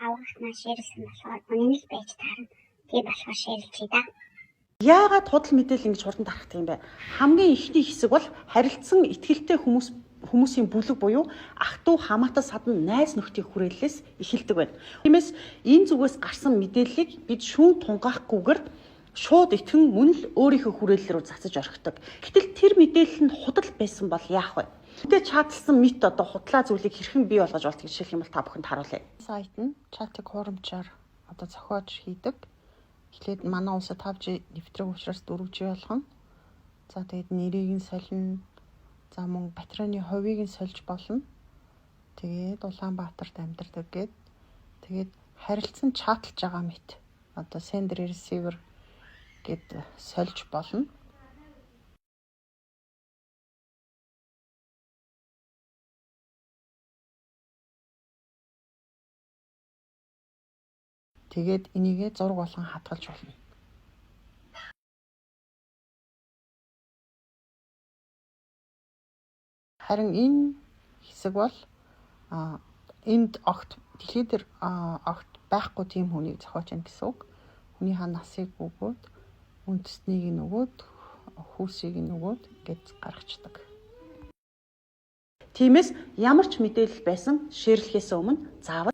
авгахнаа ширсэн болохоор үнэн л байж таарна. Тийм болохоор ширэлцээ да. Яагаад худал мэдээлэл ингэж хурдан тархдаг юм бэ? Хамгийн ихний хэсэг бол харилцсан итгэлтэй хүмүүсийн бүлэг буюу ах トゥ хамаатас садан найз нөхдийн хүрээллээс эхэлдэг байна. Тиймээс энэ зүгээс гарсан мэдээллийг бид шүүн тунгаахгүйгээр шууд итгэн мөн л өөрийнхөө хүрээлэл рүү цацаж орхидог. Гэтэл тэр мэдээлэл нь худал байсан бол яах вэ? Мэдээ чаталсан мит одоо худлаа зүйлийг хэрхэн бий болгож болт гэж хэлэх юм бол та бүхэнд харуулъя. Сайт нь чатыг хурамчаар одоо зохиож хийдэг. Эхлээд манай улсад 5G нэвтрэх учраас 4G болгоно. За тэгээд нэрийг нь солино. За мөн батарейны хувийг нь сольж болно. Тэгээд Улаанбаатарт амьдардаг гээд тэгээд харилцан чатлж байгаа мэт. Одоо sender receiver гэд сольж болно. Тэгээд энийгээ зураг болгон хадгалж болно. Харин энэ хэсэг бол энд огт дэлхийд дээр огт байхгүй тийм хүнийг зохиож байна гэсэн үг. Хүнийхээ насыг өгөөд, үндэснийг нь өгөөд, хүүсийг нь өгөөд гэж гаргацдаг. Тиймээс ямар ч мэдээлэл байсан ширлэхээс өмнө заавал